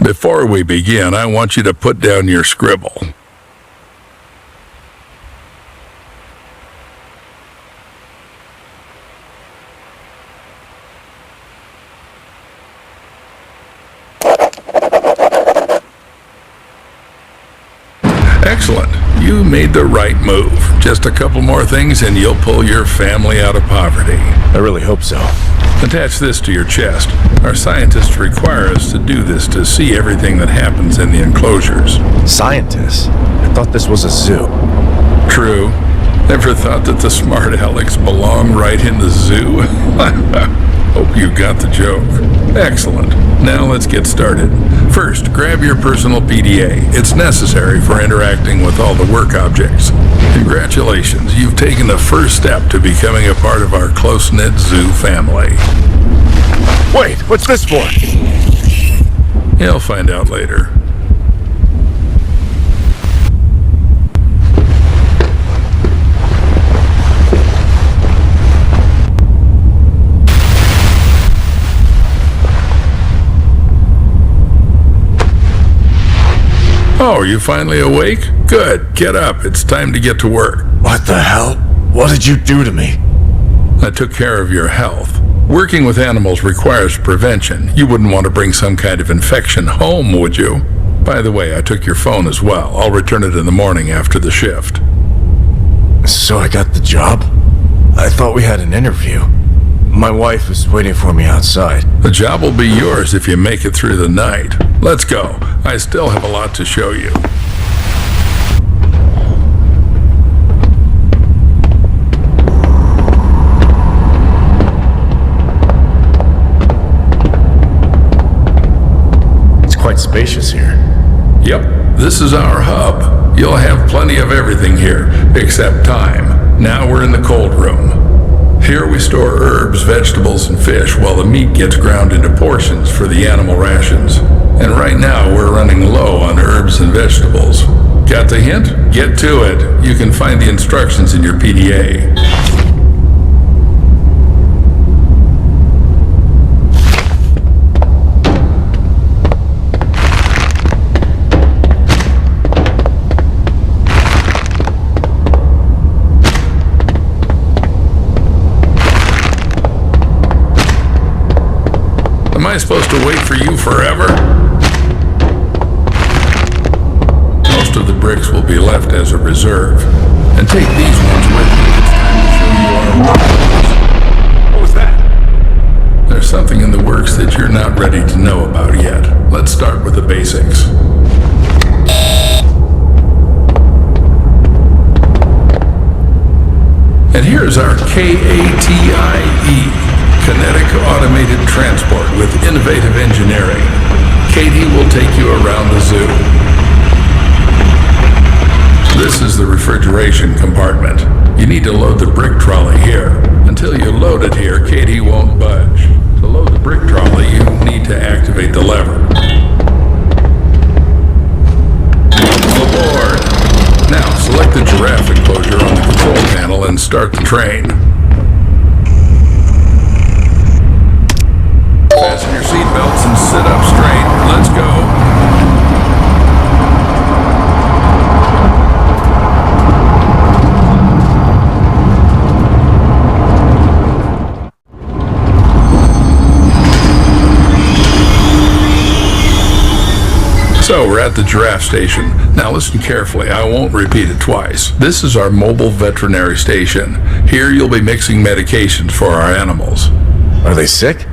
Before we begin, I want you to put down your scribble. Excellent. You made the right move. Just a couple more things and you'll pull your family out of poverty. I really hope so. Attach this to your chest. Our scientists require us to do this to see everything that happens in the enclosures. Scientists? I thought this was a zoo. True. Never thought that the smart Alex belonged right in the zoo? Hope you got the joke. Excellent. Now let's get started. First, grab your personal PDA. It's necessary for interacting with all the work objects. Congratulations, you've taken the first step to becoming a part of our close-knit zoo family. Wait, what's this for? You'll find out later. Oh, are you finally awake? Good. Get up. It's time to get to work. What the hell? What did you do to me? I took care of your health. Working with animals requires prevention. You wouldn't want to bring some kind of infection home, would you? By the way, I took your phone as well. I'll return it in the morning after the shift. So I got the job? I thought we had an interview. My wife is waiting for me outside. The job will be yours if you make it through the night. Let's go. I still have a lot to show you. It's quite spacious here. Yep, this is our hub. You'll have plenty of everything here, except time. Now we're in the cold room. Here we store herbs, vegetables, and fish while the meat gets ground into portions for the animal rations. And right now we're running low on herbs and vegetables. Got the hint? Get to it. You can find the instructions in your PDA. Am I supposed to wait for you forever? Most of the bricks will be left as a reserve. And take these ones with you. It's time to show you our work. What was that? There's something in the works that you're not ready to know about yet. Let's start with the basics. And here's our KATIE. Kinetic Automated Transport with Innovative Engineering. Katie will take you around the zoo. This is the refrigeration compartment. You need to load the brick trolley here. Until you load it here, Katie won't budge. To load the brick trolley, you need to activate the lever. Aboard! Now, select the giraffe enclosure on the control panel and start the train. Fasten your seatbelts and sit up straight. Let's go. So we're at the giraffe station. Now listen carefully, I won't repeat it twice. This is our mobile veterinary station. Here you'll be mixing medications for our animals. Are they sick?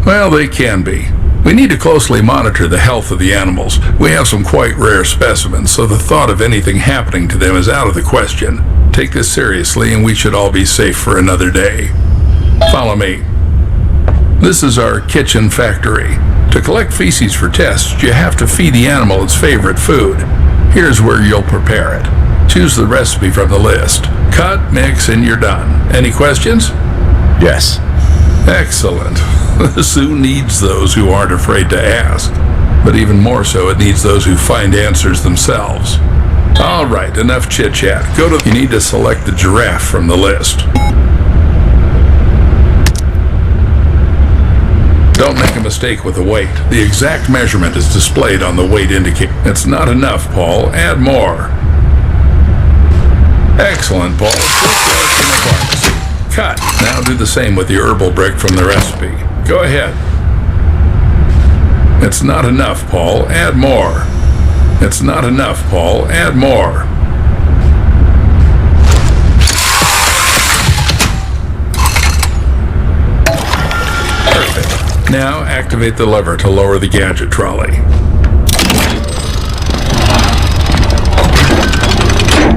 Well, they can be. We need to closely monitor the health of the animals. We have some quite rare specimens, so the thought of anything happening to them is out of the question. Take this seriously and we should all be safe for another day. Follow me. This is our kitchen factory. To collect feces for tests, you have to feed the animal its favorite food. Here's where you'll prepare it. Choose the recipe from the list. Cut, mix, and you're done. Any questions? Yes. Excellent. The zoo needs those who aren't afraid to ask. But even more so, it needs those who find answers themselves. All right, enough chit-chat. You need to select the giraffe from the list. Don't make a mistake with the weight. The exact measurement is displayed on the weight indicator. It's not enough, Paul. Add more. Excellent, Paul. Just like in a pharmacy. Cut. Now do the same with the herbal brick from the recipe. Go ahead. It's not enough, Paul. Add more. It's not enough, Paul. Add more. Perfect. Now activate the lever to lower the gadget trolley.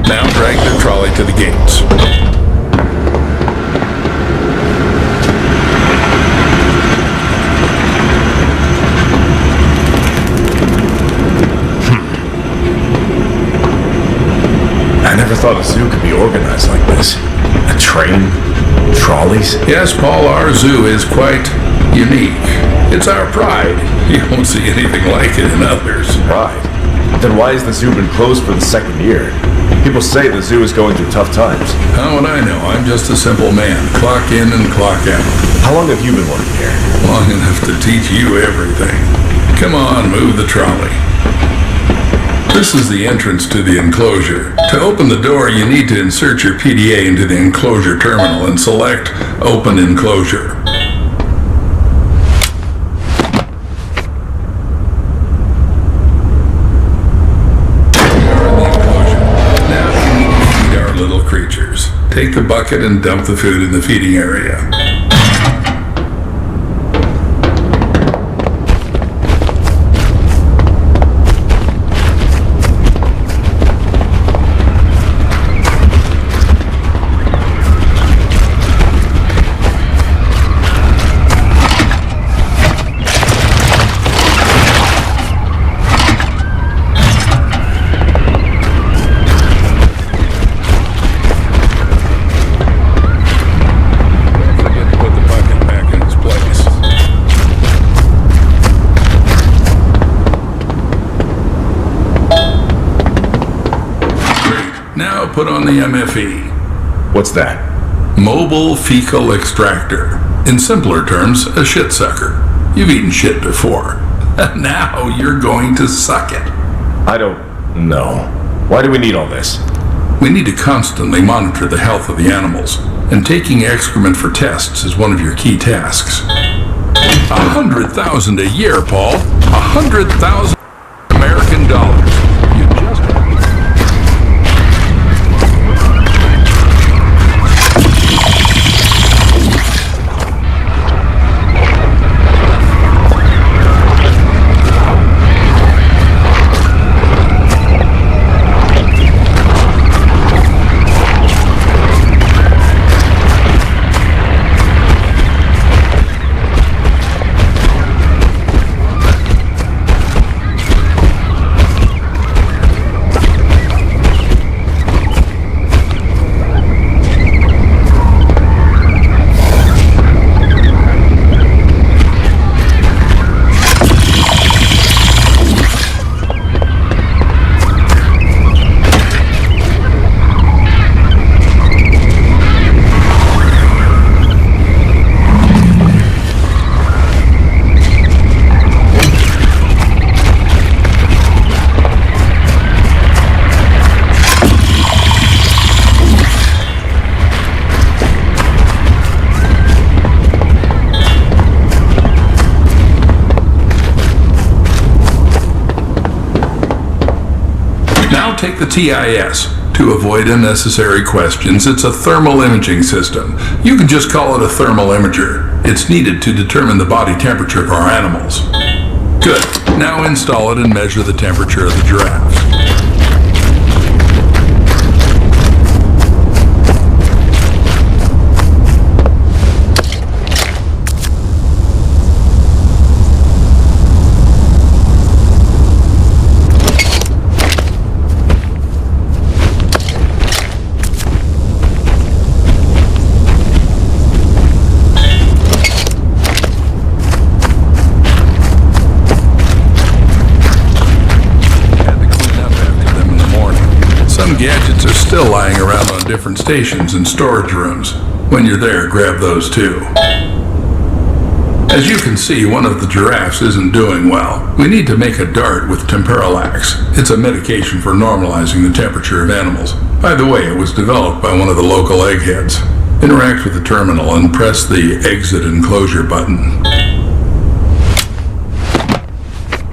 Now drag the trolley to the gates. I never thought a zoo could be organized like this. A train, trolleys. Yes, Paul, our zoo is quite unique. It's our pride. You won't see anything like it in others. Pride? Then why has the zoo been closed for the second year? People say the zoo is going through tough times. How would I know? I'm just a simple man. Clock in and clock out. How long have you been working here? Long enough to teach you everything. Come on, move the trolley. This is the entrance to the enclosure. To open the door, you need to insert your PDA into the enclosure terminal and select Open Enclosure. Creatures. Take the bucket and dump the food in the feeding area. Now put on the MFE. What's that? Mobile Fecal Extractor. In simpler terms, a shit sucker. You've eaten shit before. Now you're going to suck it. I don't know. Why do we need all this? We need to constantly monitor the health of the animals, and taking excrement for tests is one of your key tasks. 100,000 a year, Paul. 100,000 American dollars. You just take the TIS. To avoid unnecessary questions, it's a thermal imaging system. You can just call it a thermal imager. It's needed to determine the body temperature of our animals. Good. Now install it and measure the temperature of the giraffes. Gadgets are still lying around on different stations and storage rooms. When you're there, grab those too. As you can see, one of the giraffes isn't doing well. We need to make a dart with temperalax. It's a medication for normalizing the temperature of animals. By the way, it was developed by one of the local eggheads. Interact with the terminal and press the exit enclosure button.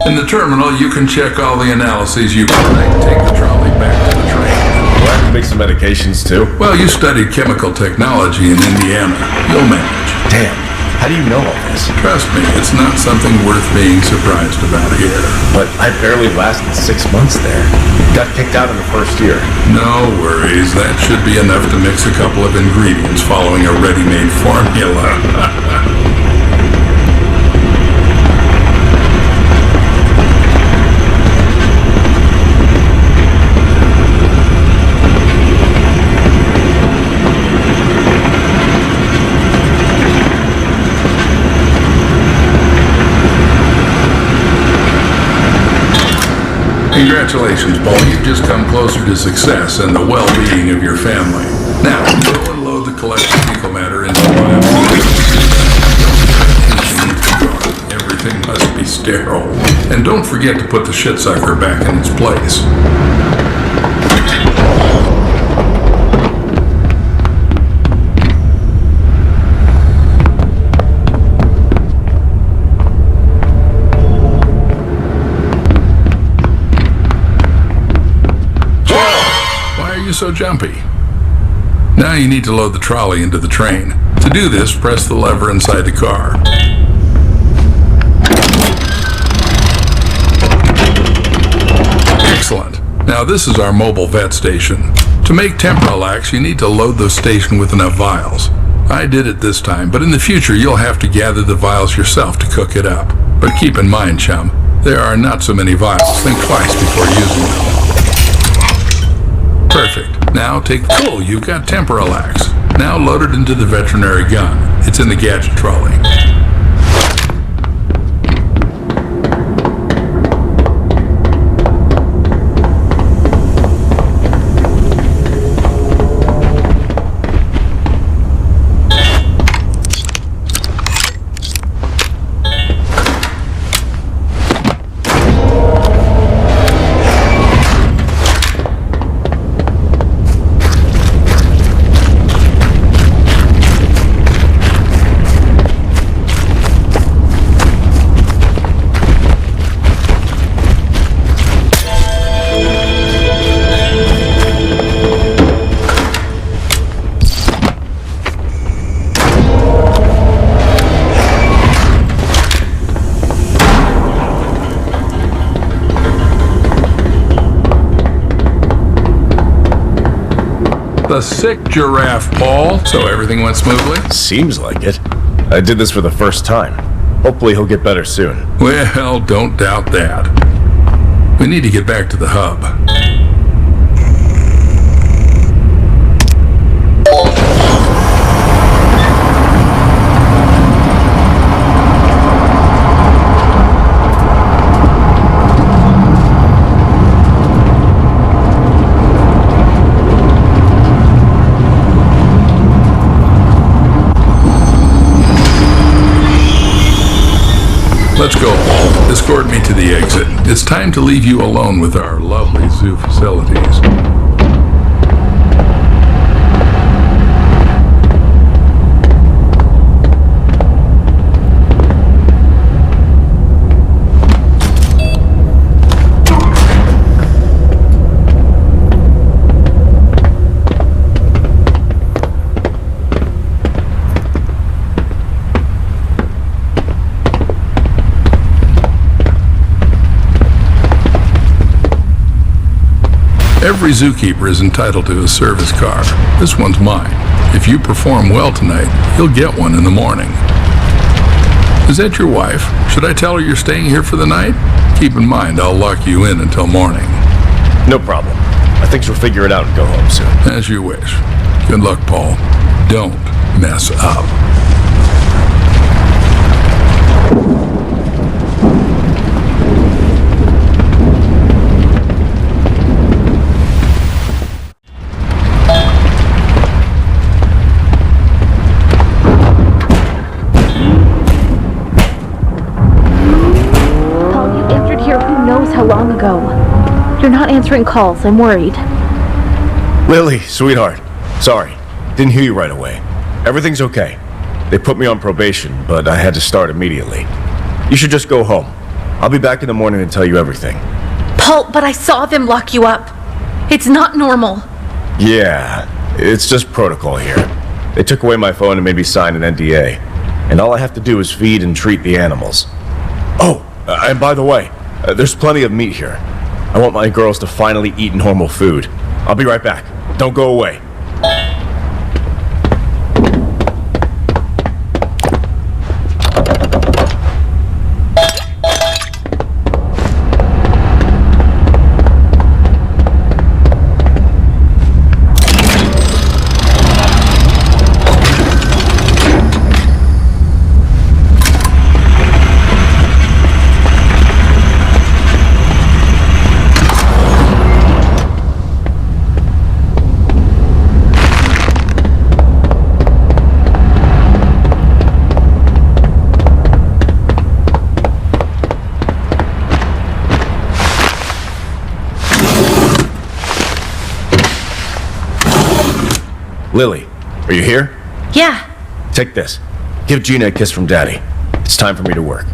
In the terminal, you can check all the analyses you can and take the trolley back to the train. Do I have to make some medications too? Well, you studied chemical technology in Indiana. You'll manage. Damn, how do you know all this? Trust me, it's not something worth being surprised about here. But I barely lasted 6 months there. Got kicked out in the first year. No worries, that should be enough to mix a couple of ingredients following a ready-made formula. Congratulations, Paul. You've just come closer to success and the well-being of your family. Now, go and load the collected fecal matter into the biopsy. Everything must be sterile. And don't forget to put the shit sucker back in its place. So jumpy. Now you need to load the trolley into the train. To do this, press the lever inside the car. Excellent. Now this is our mobile vet station. To make temperalax, you need to load the station with enough vials. I did it this time, but in the future you'll have to gather the vials yourself to cook it up. But keep in mind, chum, there are not so many vials. Think twice before using them. Perfect. Now take the tool. You've got temperalax. Now load it into the veterinary gun. It's in the gadget trolley. The sick giraffe, Paul. So everything went smoothly? Seems like it. I did this for the first time. Hopefully he'll get better soon. Well, don't doubt that. We need to get back to the hub. Let's go, Paul. Escort me to the exit. It's time to leave you alone with our lovely zoo facilities. Every zookeeper is entitled to a service car. This one's mine. If you perform well tonight, you'll get one in the morning. Is that your wife? Should I tell her you're staying here for the night? Keep in mind, I'll lock you in until morning. No problem. I think she'll figure it out and go home soon. As you wish. Good luck, Paul. Don't mess up. You're not answering calls. I'm worried. Lily, sweetheart. Sorry. Didn't hear you right away. Everything's okay. They put me on probation, but I had to start immediately. You should just go home. I'll be back in the morning to tell you everything. Paul, but I saw them lock you up. It's not normal. Yeah, it's just protocol here. They took away my phone and made me sign an NDA. And all I have to do is feed and treat the animals. Oh, and by the way, there's plenty of meat here. I want my girls to finally eat normal food. I'll be right back. Don't go away. Lily, are you here? Yeah. Take this. Give Gina a kiss from Daddy. It's time for me to work.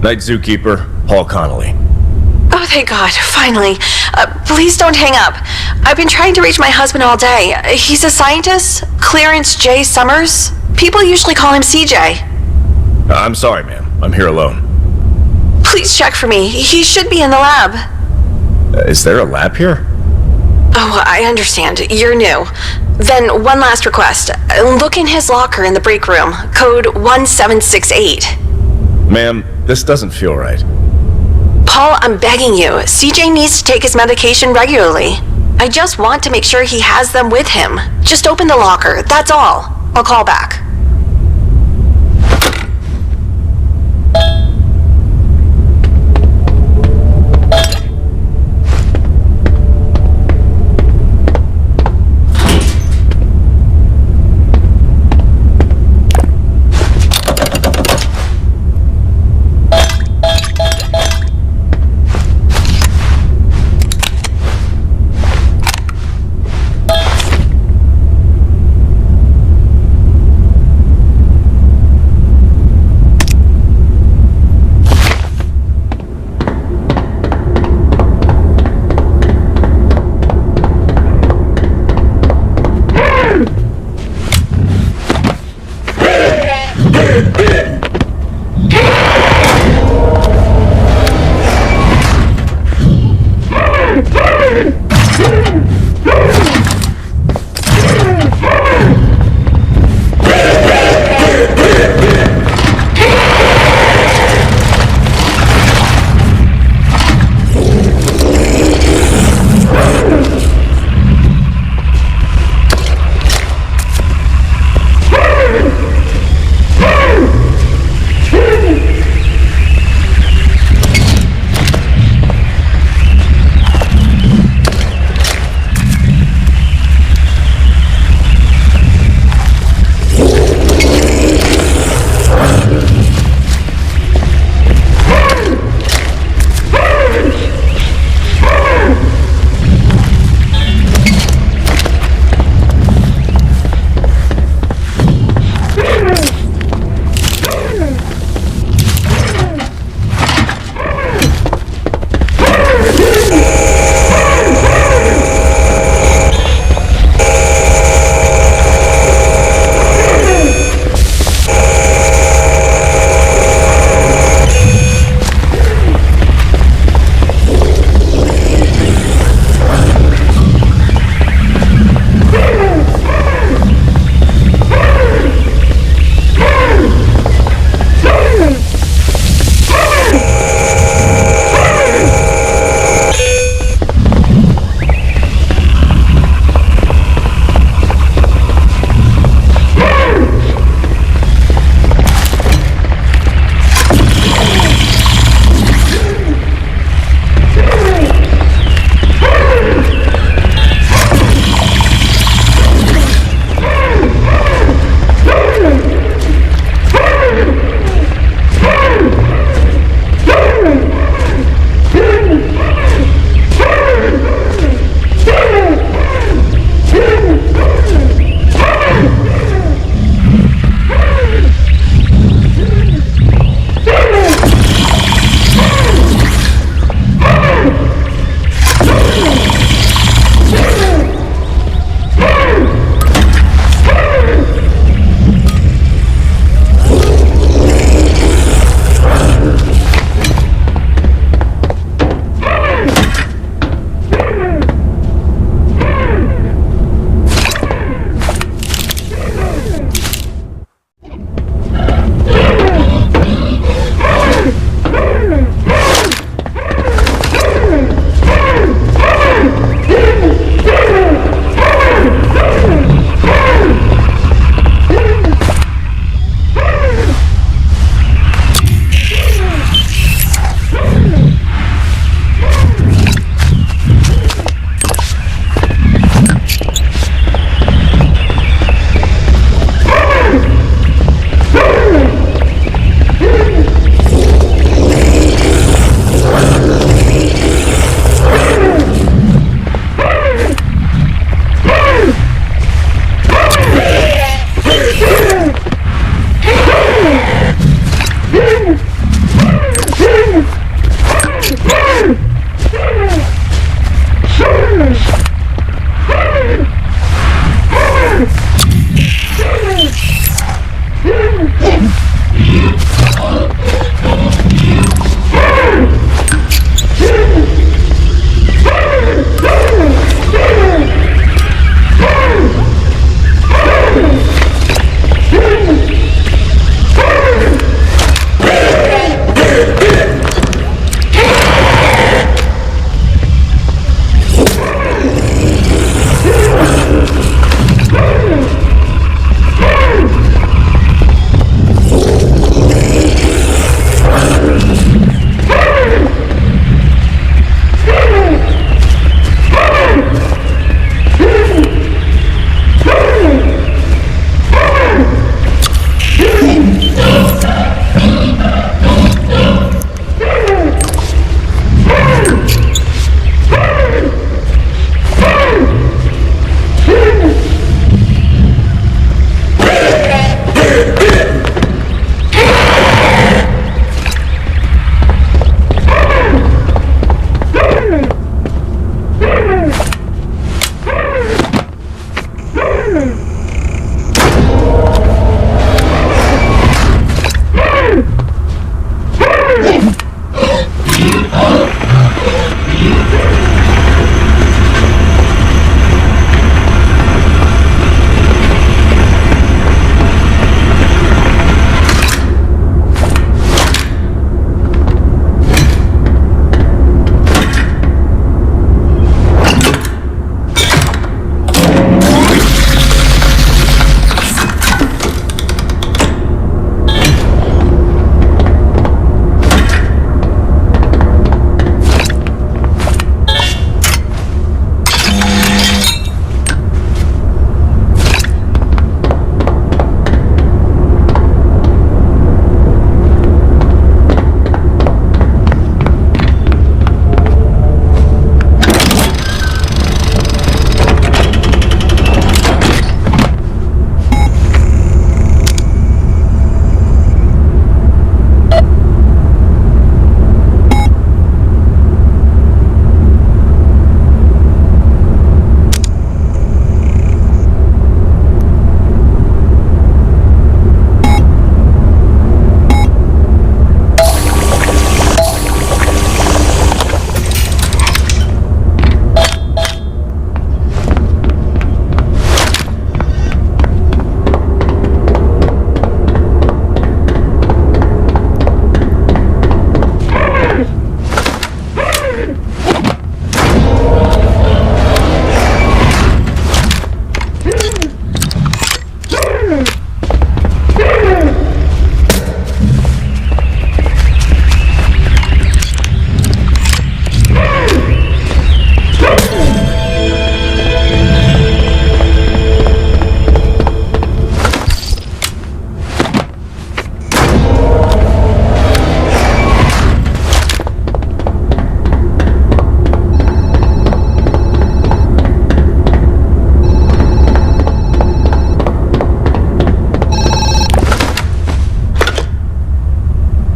Night Zookeeper, Paul Connolly. Oh, thank God, finally. Please don't hang up. I've been trying to reach my husband all day. He's a scientist, Clarence J. Summers. People usually call him CJ. I'm sorry, ma'am. I'm here alone. Please check for me. He should be in the lab. Is there a lab here? Oh, I understand. You're new. Then one last request. Look in his locker in the break room. Code 1768. Ma'am, this doesn't feel right. Paul, I'm begging you. CJ needs to take his medication regularly. I just want to make sure he has them with him. Just open the locker, that's all. I'll call back.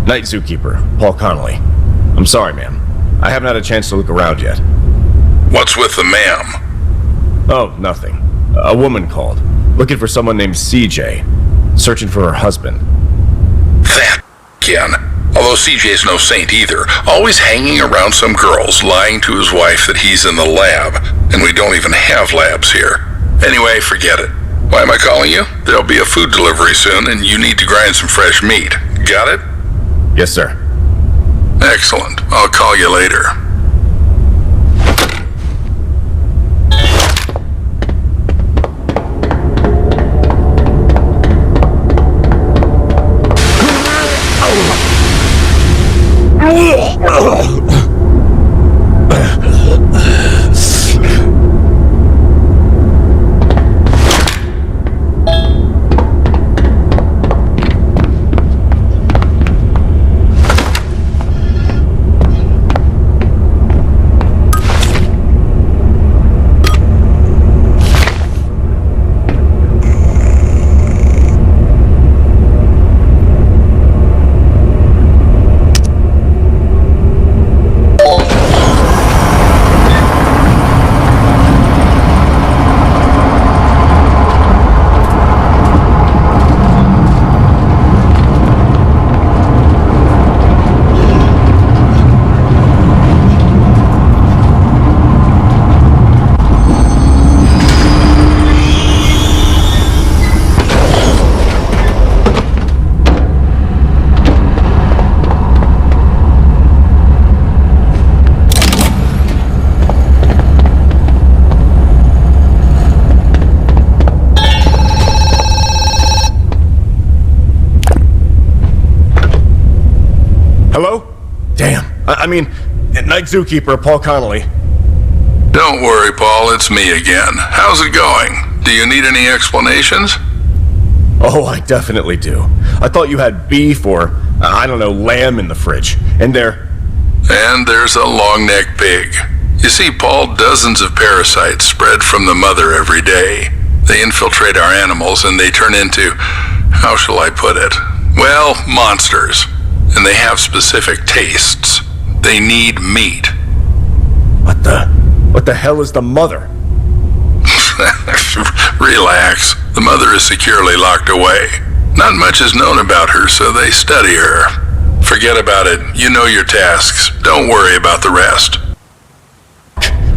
Night Zookeeper, Paul Connolly. I'm sorry, ma'am. I haven't had a chance to look around yet. What's with the ma'am? Oh, nothing. A woman called, looking for someone named CJ, searching for her husband. That again. Although CJ's no saint either, always hanging around some girls, lying to his wife that he's in the lab, and we don't even have labs here. Anyway, forget it. Why am I calling you? There'll be a food delivery soon, and you need to grind some fresh meat. Got it? Yes, sir. Excellent. I'll call you later. Hello? Damn. I mean, Night Zookeeper, Paul Connolly. Don't worry, Paul. It's me again. How's it going? Do you need any explanations? Oh, I definitely do. I thought you had beef or, I don't know, lamb in the fridge. And there's a long-necked pig. You see, Paul, dozens of parasites spread from the mother every day. They infiltrate our animals and they turn into, how shall I put it? Well, monsters. And they have specific tastes. They need meat. What the hell is the mother? Relax. The mother is securely locked away. Not much is known about her, so they study her. Forget about it. You know your tasks. Don't worry about the rest.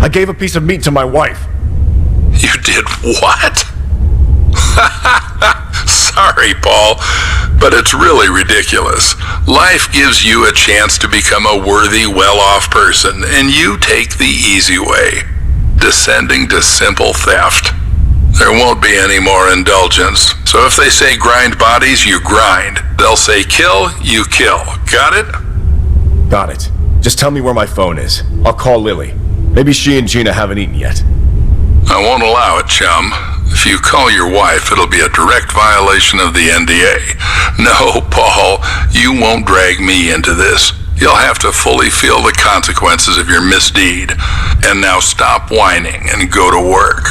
I gave a piece of meat to my wife. You did what? Sorry, Paul, but it's really ridiculous. Life gives you a chance to become a worthy, well-off person, and you take the easy way, descending to simple theft. There won't be any more indulgence, so if they say grind bodies, you grind. They'll say kill, you kill. Got it? Got it. Just tell me where my phone is. I'll call Lily. Maybe she and Gina haven't eaten yet. I won't allow it, chum. If you call your wife, it'll be a direct violation of the NDA. No, Paul, you won't drag me into this. You'll have to fully feel the consequences of your misdeed. And now stop whining and go to work.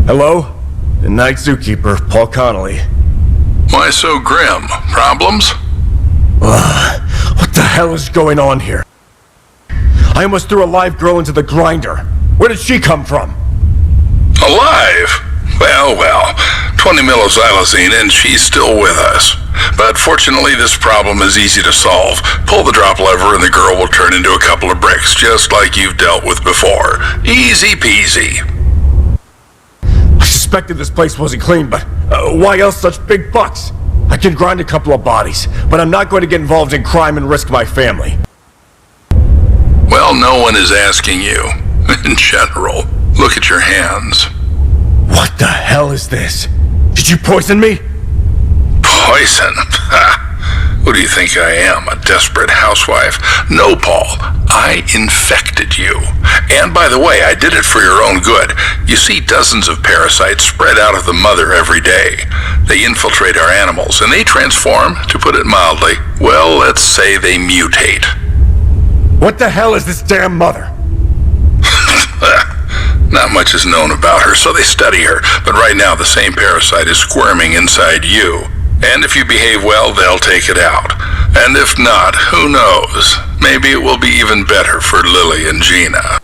Hello? The Night Zookeeper, Paul Connolly. Why so grim? Problems? What the hell is going on here? I almost threw a live girl into the grinder. Where did she come from? Alive? Well, 20 millixylazine and she's still with us. But fortunately, this problem is easy to solve. Pull the drop lever and the girl will turn into a couple of bricks, just like you've dealt with before. Easy peasy. I suspected this place wasn't clean, but why else such big bucks? I can grind a couple of bodies, but I'm not going to get involved in crime and risk my family. Well, no one is asking you. In general, look at your hands. What the hell is this? Did you poison me? Poison? Who do you think I am, a desperate housewife? No, Paul. I infected you. And by the way, I did it for your own good. You see dozens of parasites spread out of the mother every day. They infiltrate our animals, and they transform, to put it mildly. Well, let's say they mutate. What the hell is this damn mother? Not much is known about her, so they study her. But right now, the same parasite is squirming inside you. And if you behave well, they'll take it out. And if not, who knows? Maybe it will be even better for Lily and Gina.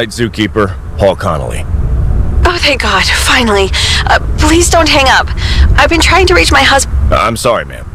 Night Zookeeper, Paul Connolly. Oh, thank God, finally. Please don't hang up. I've been trying to reach my husband. I'm sorry, ma'am.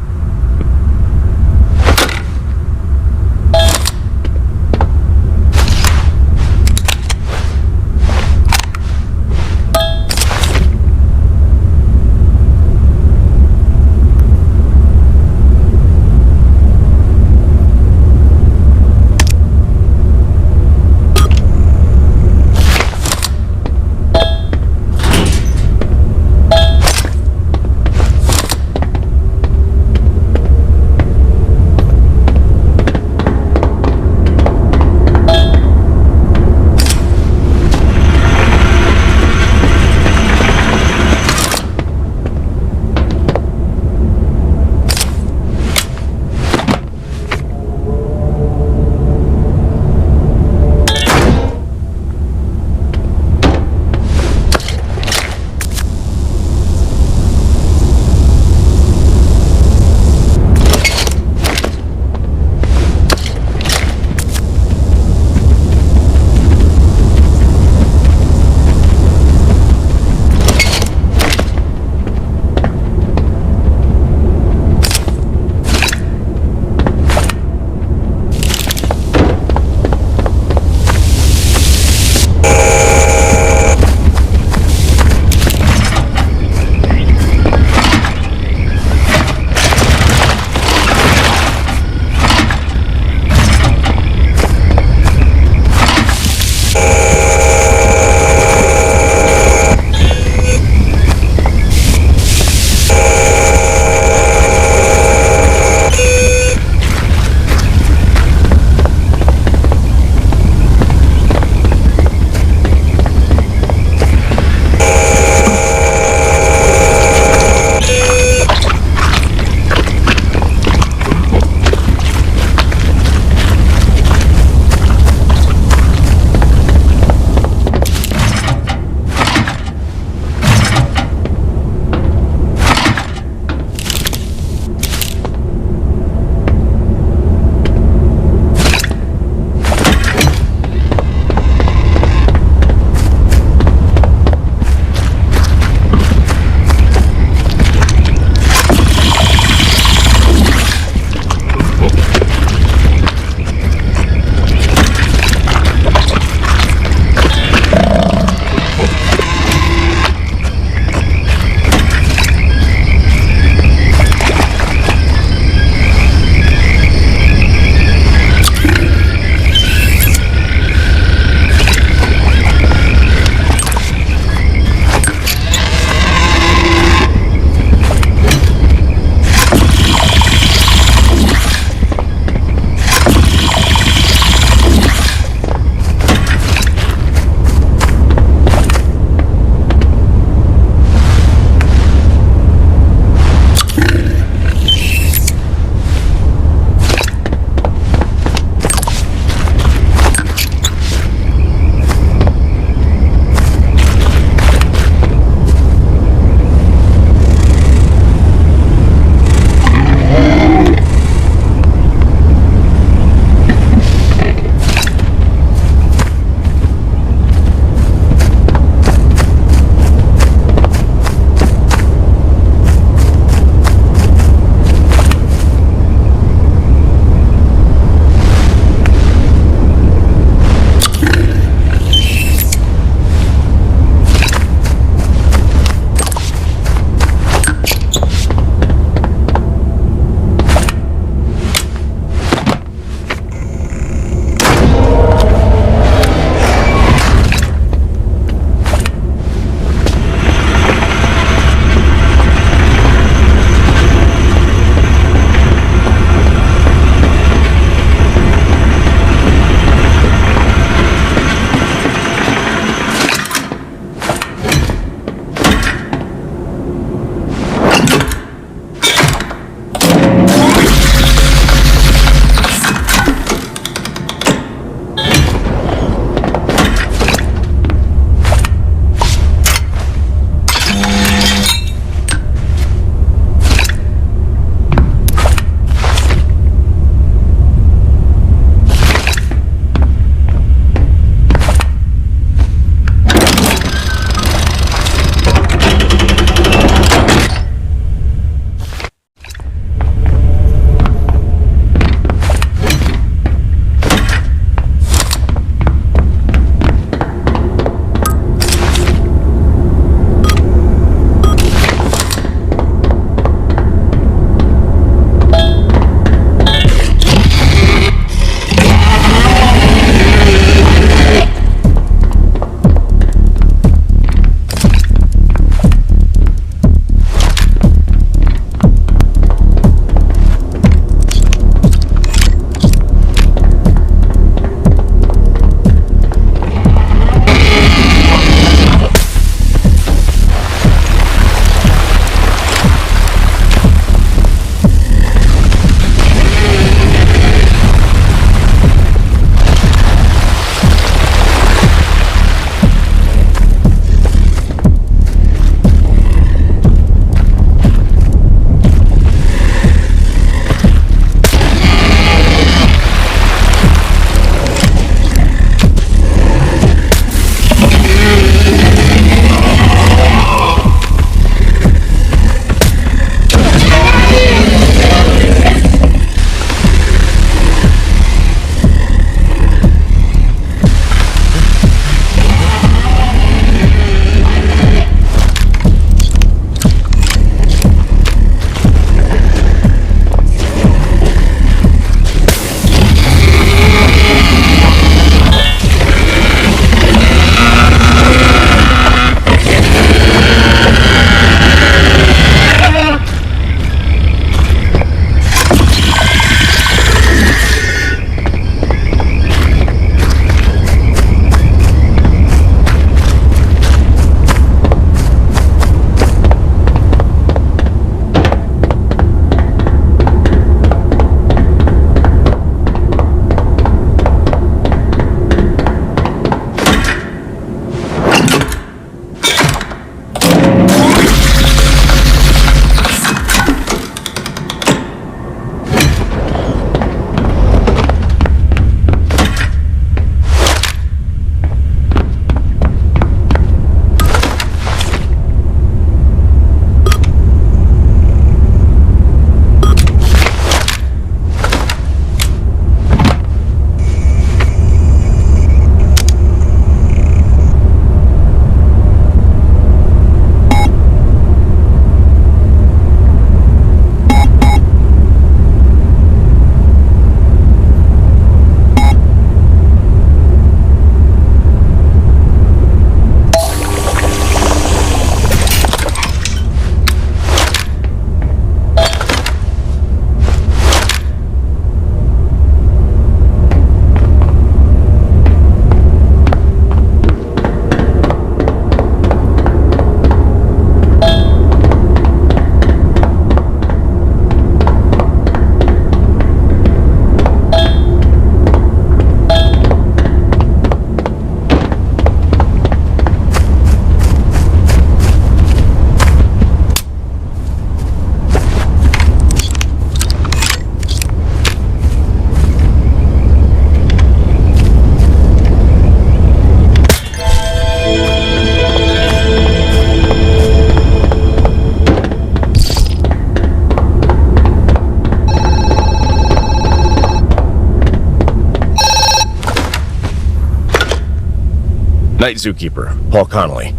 Night Zookeeper, Paul Connolly.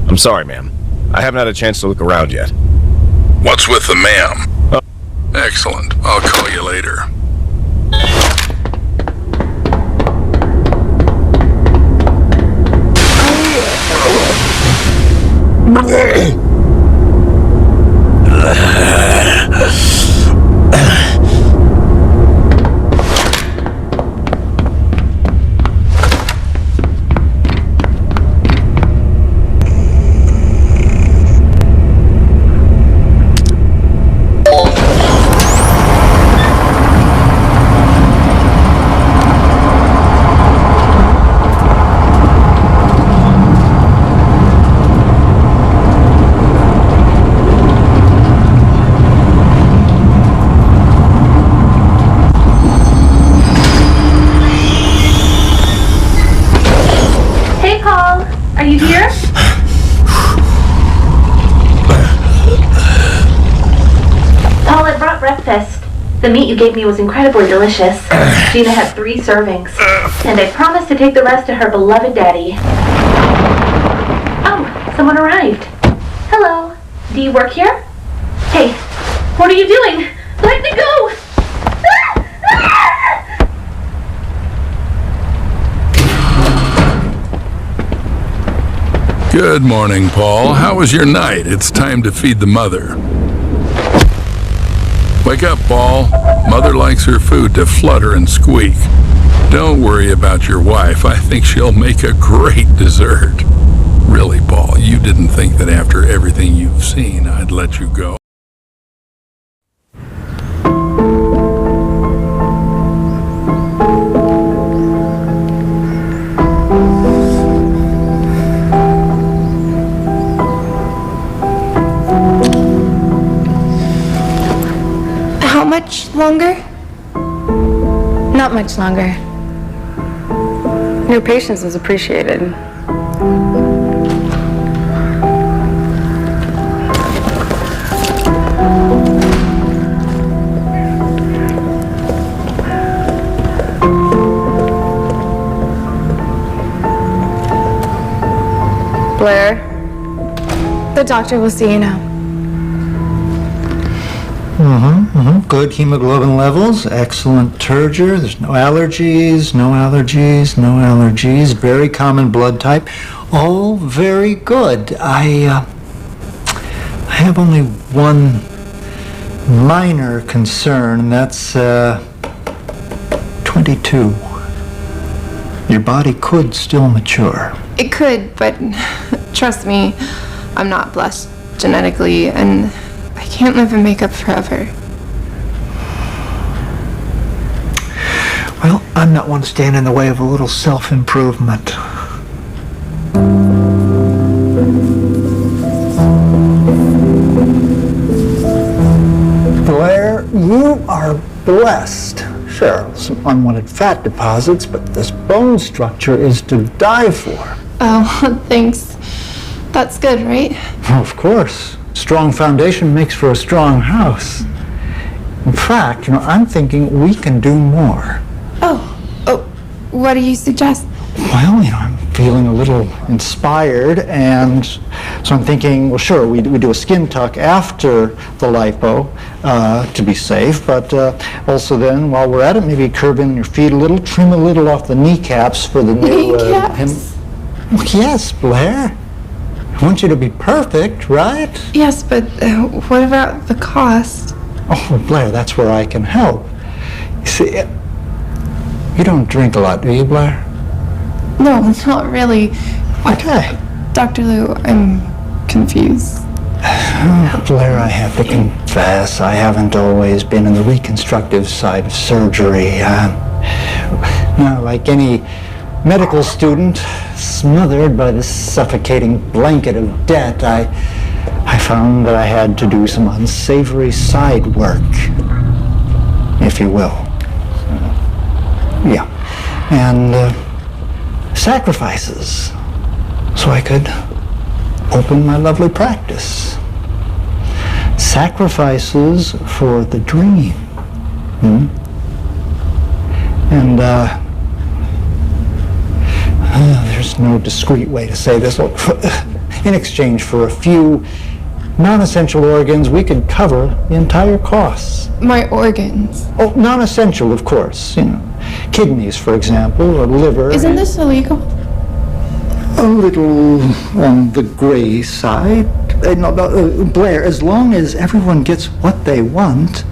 I'm sorry, ma'am. I haven't had a chance to look around yet. What's with the ma'am? Excellent. I'll call you later. Are you here? Paul, I brought breakfast. The meat you gave me was incredibly delicious. Gina had 3 servings. And I promised to take the rest to her beloved daddy. Oh, someone arrived. Hello. Do you work here? Hey, what are you doing? Let me go! Good morning, Paul. How was your night? It's time to feed the mother. Wake up, Paul. Mother likes her food to flutter and squeak. Don't worry about your wife. I think she'll make a great dessert. Really, Paul, you didn't think that after everything you've seen, I'd let you go. How much longer? Not much longer. Your patience is appreciated. Blair, the doctor will see you now. Good hemoglobin levels, excellent turgor, there's no allergies, no allergies, no allergies, very common blood type, all very good. I have only one minor concern, and that's 22. Your body could still mature. It could, but trust me, I'm not blessed genetically, and I can't live in makeup forever. Well, I'm not one to stand in the way of a little self-improvement. Blair, you are blessed. Sure, some unwanted fat deposits, but this bone structure is to die for. Oh, thanks. That's good, right? Well, of course. Strong foundation makes for a strong house. In fact, I'm thinking we can do more. Oh, what do you suggest? Well, I'm feeling a little inspired, and so I'm thinking, well, sure, we do a skin tuck after the lipo to be safe, but also then, while we're at it, maybe curve in your feet a little, trim a little off the kneecaps for the new... Kneecaps? Well, yes, Blair. I want you to be perfect, right? Yes, but what about the cost? Oh, Blair, that's where I can help. You see, you don't drink a lot, do you, Blair? No, not really. Okay. Dr. Lou, I'm confused. Blair, I have to confess, I haven't always been in the reconstructive side of surgery. Now, like any medical student smothered by the suffocating blanket of debt, I found that I had to do some unsavory side work, if you will. Yeah. And sacrifices, so I could open my lovely practice. Sacrifices for the dream. And there's no no discreet way to say this. In exchange for a few non-essential organs, we could cover the entire costs. My organs. Oh, non-essential, of course. Kidneys, for example, or liver. Isn't this illegal? A little on the gray side. No, Blair, as long as everyone gets what they want,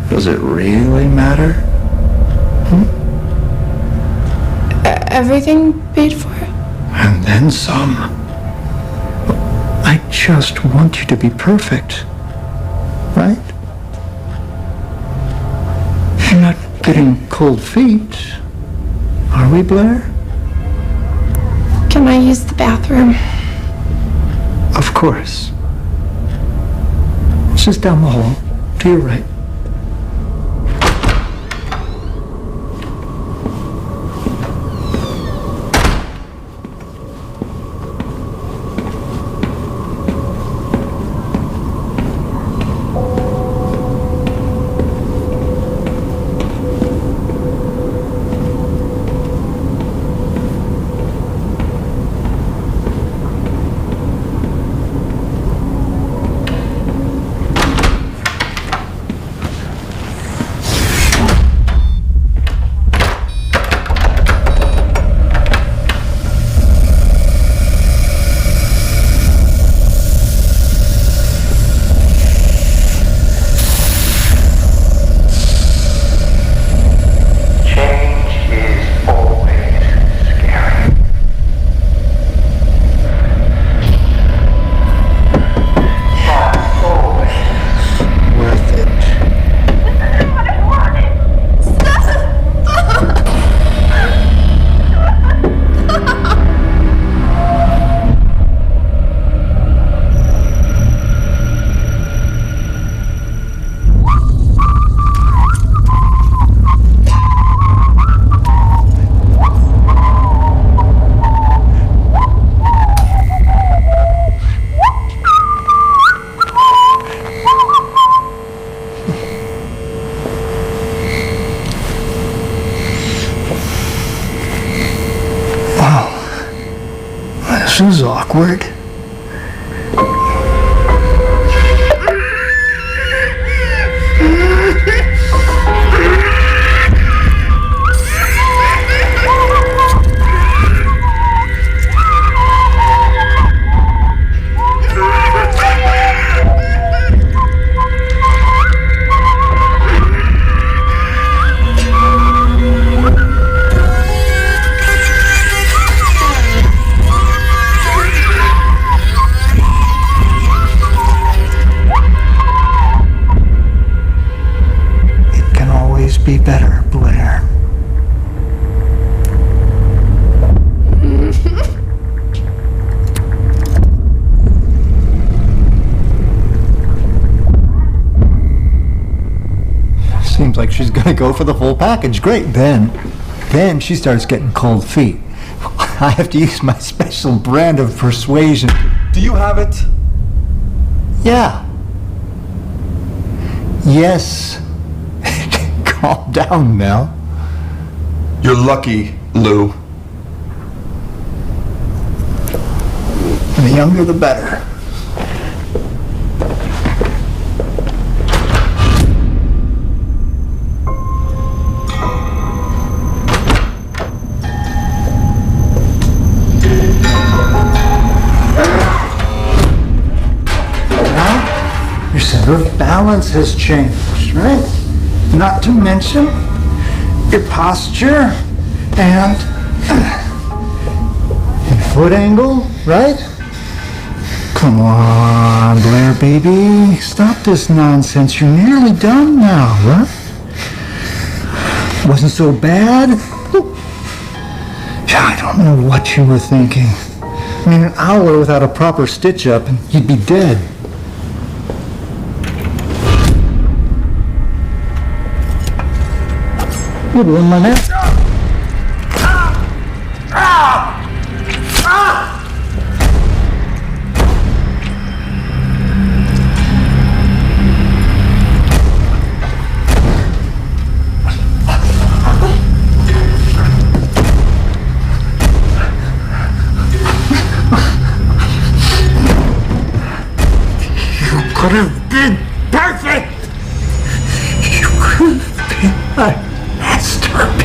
does it really matter? Everything paid for? And then some. I just want you to be perfect. Right? We're not getting cold feet, are we, Blair? Can I use the bathroom? Of course. It's just down the hall, to your right. This is awkward. Be better, Blair. Seems like she's gonna go for the full package. Great. Then she starts getting cold feet. I have to use my special brand of persuasion. Do you have it? Yeah. Yes. Calm down, Mel. You're lucky, Lou. The younger, the better. Now, your center of balance has changed, right? Not to mention your posture and foot angle, right? Come on, Blair, baby. Stop this nonsense. You're nearly done now, huh? Wasn't so bad? I don't know what you were thinking. I mean, an hour without a proper stitch-up and you'd be dead. You ruined my man. I asked her